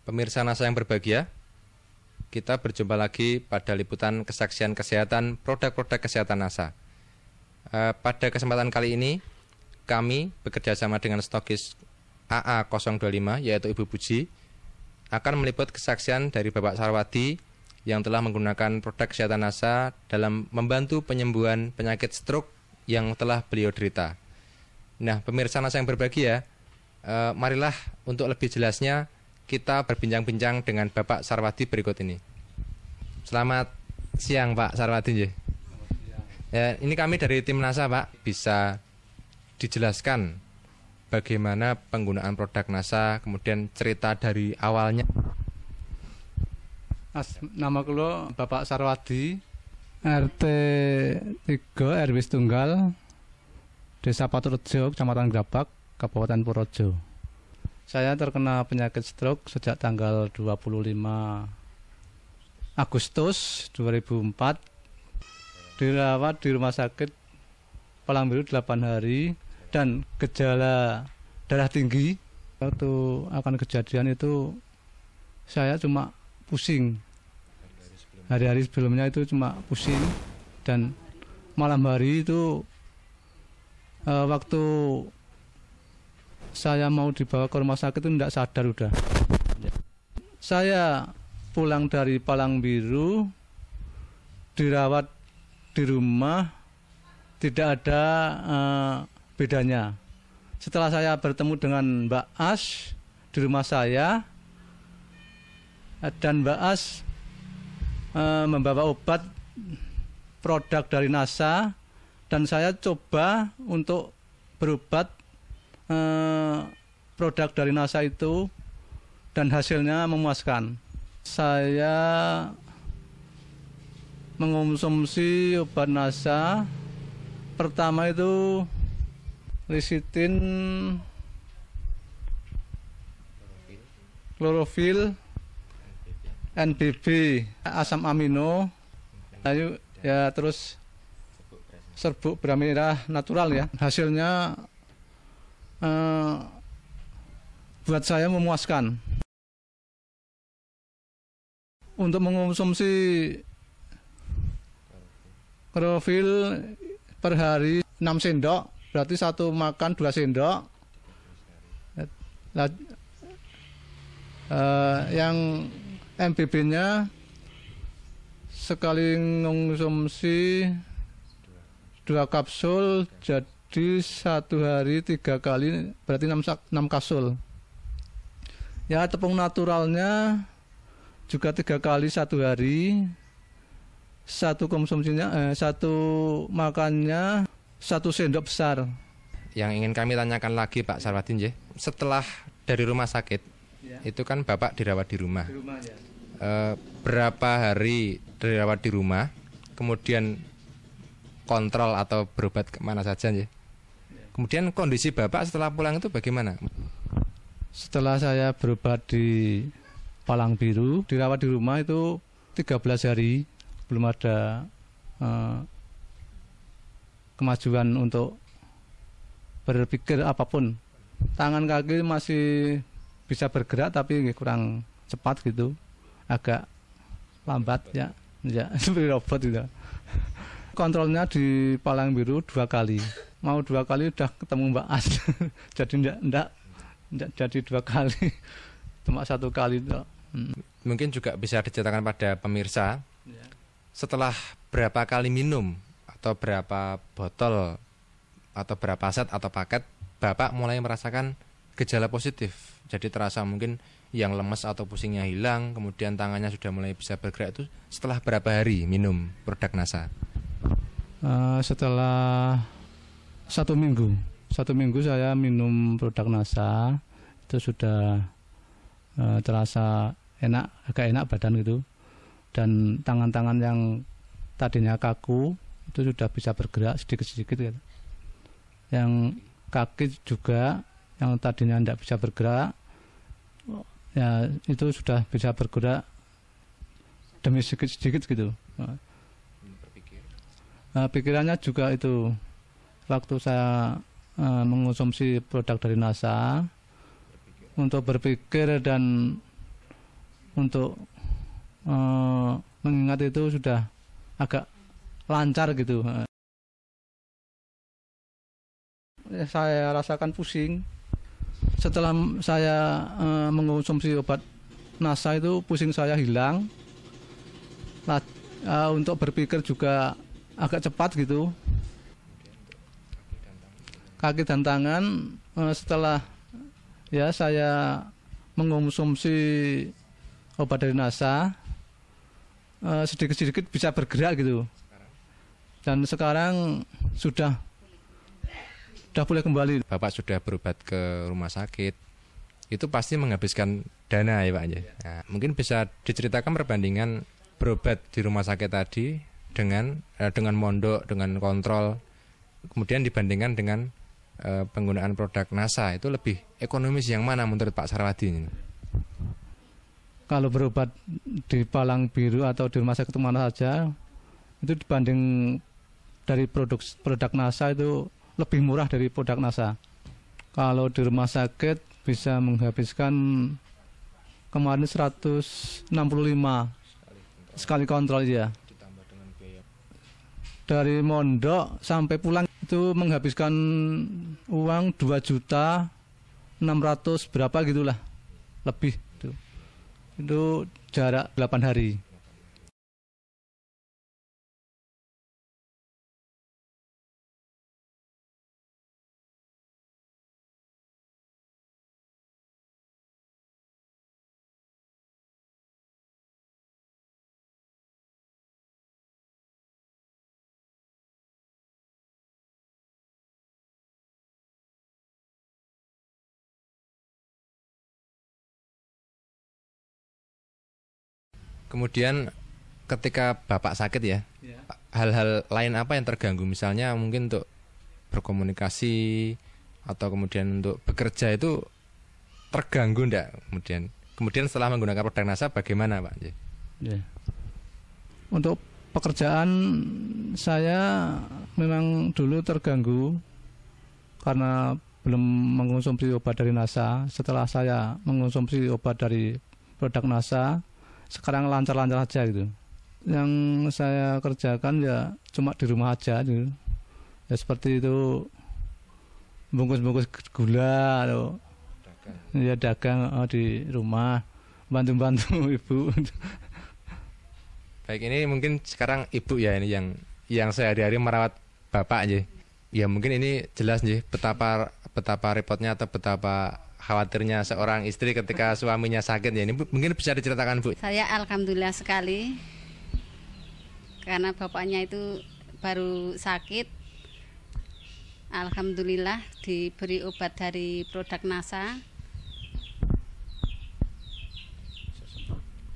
Pemirsa NASA yang berbahagia, kita berjumpa lagi pada liputan kesaksian kesehatan produk-produk kesehatan NASA. Pada kesempatan kali ini, kami bekerja sama dengan stokis AA025, yaitu Ibu Puji, akan meliput kesaksian dari Bapak Sarwadi yang telah menggunakan produk kesehatan NASA dalam membantu penyembuhan penyakit stroke yang telah beliau derita. Nah, pemirsa NASA yang berbahagia, marilah untuk lebih jelasnya kita berbincang-bincang dengan Bapak Sarwadi berikut ini. Selamat siang Pak Sarwadi. Ya, ini kami dari tim NASA Pak. Bisa dijelaskan bagaimana penggunaan produk NASA, kemudian cerita dari awalnya. Nama kulo Bapak Sarwadi, RT 3 RW Tunggal, Desa Paturejo, Kecamatan Grabak, Kabupaten Purworejo. Saya terkena penyakit stroke sejak tanggal 25 Agustus 2004. Dirawat di rumah sakit Palangbiru 8 hari dan gejala darah tinggi. Waktu akan kejadian itu saya cuma pusing. Hari-hari sebelumnya itu cuma pusing, dan malam hari itu waktu saya mau dibawa ke rumah sakit itu tidak sadar udah. Saya pulang dari Palangbiru, dirawat di rumah, tidak ada bedanya. Setelah saya bertemu dengan Mbak As di rumah saya, dan Mbak As membawa obat produk dari NASA, dan saya coba untuk berobat produk dari NASA itu, dan hasilnya memuaskan. Saya mengonsumsi obat NASA pertama itu lecitin, klorofil, NBB, asam amino, lalu ya terus serbuk beras merah natural ya. Hasilnya buat saya memuaskan. Untuk mengonsumsi klorofil per hari 6 sendok, berarti satu makan 2 sendok. Yang MBB-nya sekali mengonsumsi 2 kapsul, jadi 1 hari 3 kali, berarti 6 kapsul. Ya, tepung naturalnya juga 3 kali 1 hari. Satu konsumsinya, satu makannya 1 sendok besar. Yang ingin kami tanyakan lagi Pak Sarwadi, setelah dari rumah sakit, ya, itu kan Bapak dirawat di rumah. Di rumah ya. Berapa hari dirawat di rumah, kemudian kontrol atau berobat kemana saja ya? Kemudian kondisi Bapak setelah pulang itu bagaimana? Setelah saya berobat di Palangbiru, dirawat di rumah itu 13 hari, belum ada kemajuan untuk berpikir apapun. Tangan kaki masih bisa bergerak tapi kurang cepat gitu, agak lambat ya seperti robot gitu. Kontrolnya di Palangbiru 2 kali, mau 2 kali udah ketemu Mbak As. Jadi enggak jadi 2 kali, cuma 1 kali itu. Mungkin juga bisa diceritakan pada pemirsa, setelah berapa kali minum atau berapa botol atau berapa set atau paket Bapak mulai merasakan gejala positif. Jadi terasa mungkin yang lemes atau pusingnya hilang, kemudian tangannya sudah mulai bisa bergerak, itu setelah berapa hari minum produk NASA? Setelah 1 minggu. 1 minggu saya minum produk NASA, itu sudah terasa enak, agak enak badan gitu. Dan tangan-tangan yang tadinya kaku itu sudah bisa bergerak sedikit-sedikit gitu. Yang kaki juga yang tadinya tidak bisa bergerak, ya itu sudah bisa bergerak demi sedikit-sedikit gitu. Pikirannya juga itu, waktu saya mengonsumsi produk dari NASA, untuk berpikir dan untuk mengingat itu sudah agak lancar gitu. Saya rasakan pusing. Setelah saya mengonsumsi obat NASA itu pusing saya hilang. Untuk berpikir juga agak cepat gitu. Kaki dan tangan setelah ya saya mengonsumsi obat dari NASA sedikit-sedikit bisa bergerak gitu. Dan sekarang sudah boleh kembali. Bapak sudah berobat ke rumah sakit, itu pasti menghabiskan dana ya Pak. Nah, mungkin bisa diceritakan perbandingan berobat di rumah sakit tadi dengan mondok, dengan kontrol, kemudian dibandingkan dengan penggunaan produk NASA, itu lebih ekonomis yang mana menurut Pak Sarwadi ini? Kalau berobat di Palang Biru atau di rumah sakit mana saja, itu dibanding dari produk NASA itu lebih murah dari produk NASA. Kalau di rumah sakit bisa menghabiskan kemarin 165 sekali kontrol ya. Dari mondok sampai pulang itu menghabiskan uang 2.600.000 berapa gitulah, lebih itu. Itu jarak 8 hari. Kemudian ketika Bapak sakit ya, hal-hal lain apa yang terganggu? Misalnya mungkin untuk berkomunikasi atau kemudian untuk bekerja itu terganggu enggak? Kemudian setelah menggunakan produk NASA bagaimana Pak? Ya. Untuk pekerjaan saya memang dulu terganggu karena belum mengonsumsi obat dari NASA. Setelah saya mengonsumsi obat dari produk NASA, sekarang lancar-lancar aja gitu. Yang saya kerjakan ya cuma di rumah aja gitu. Ya seperti itu, bungkus-bungkus gula atau ya dagang di rumah, bantu-bantu ibu. Baik, ini mungkin sekarang ibu ya ini yang sehari-hari merawat Bapak aja. Ya mungkin ini jelas nih betapa repotnya atau betapa khawatirnya seorang istri ketika suaminya sakit ya. Ini mungkin bisa diceritakan Bu. Saya alhamdulillah sekali karena bapaknya itu baru sakit. Alhamdulillah diberi obat dari produk NASA,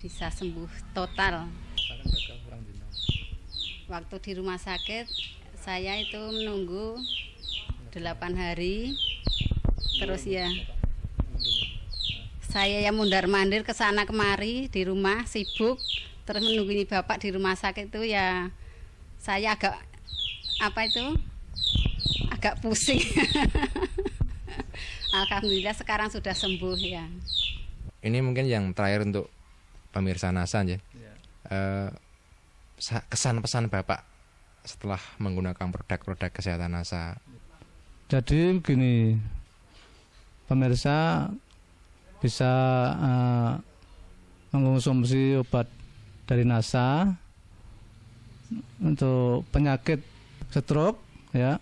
bisa sembuh total. Waktu di rumah sakit saya itu menunggu 8 hari. Terus ya saya yang mundar-mandir ke sana kemari di rumah sibuk, terus menunggu bapak di rumah sakit itu ya saya agak pusing. Alhamdulillah sekarang sudah sembuh ya. Ini mungkin yang terakhir untuk pemirsa NASA ya. Kesan pesan Bapak setelah menggunakan produk-produk kesehatan NASA. Jadi begini, pemirsa bisa mengonsumsi obat dari NASA untuk penyakit stroke ya,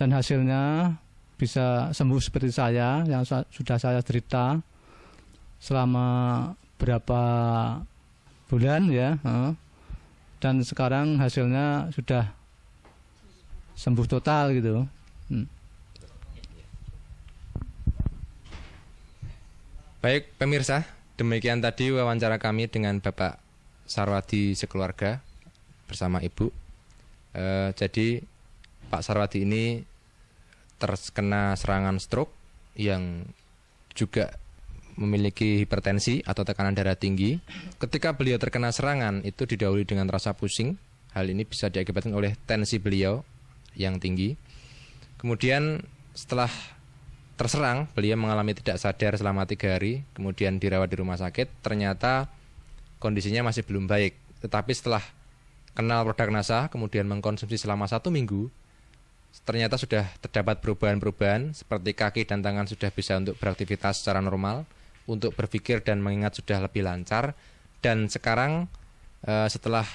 dan hasilnya bisa sembuh seperti saya yang sudah saya derita selama berapa bulan ya, dan sekarang hasilnya sudah sembuh total gitu. Baik pemirsa, demikian tadi wawancara kami dengan Bapak Sarwadi sekeluarga bersama Ibu. Jadi Pak Sarwadi ini terkena serangan stroke yang juga memiliki hipertensi atau tekanan darah tinggi. Ketika beliau terkena serangan itu didahului dengan rasa pusing. Hal ini bisa diakibatkan oleh tensi beliau yang tinggi. Kemudian setelah terserang, beliau mengalami tidak sadar selama 3 hari, kemudian dirawat di rumah sakit. Ternyata kondisinya masih belum baik. Tetapi setelah kenal produk NASA, kemudian mengkonsumsi selama 1 minggu, ternyata sudah terdapat perubahan-perubahan, seperti kaki dan tangan sudah bisa untuk beraktivitas secara normal, untuk berpikir dan mengingat sudah lebih lancar. Dan sekarang setelah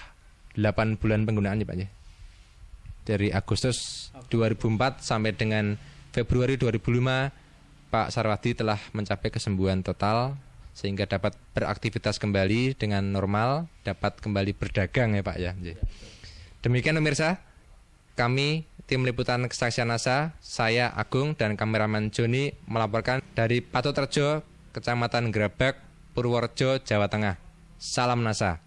8 bulan penggunaan ya Pak ya, dari Agustus 2004 sampai dengan Februari 2005, Pak Sarwadi telah mencapai kesembuhan total sehingga dapat beraktivitas kembali dengan normal, dapat kembali berdagang ya Pak ya. Demikian pemirsa, kami tim liputan kesaksian NASA, saya Agung dan kameramen Joni melaporkan dari Patoterjo, Kecamatan Grabak, Purworejo, Jawa Tengah. Salam NASA.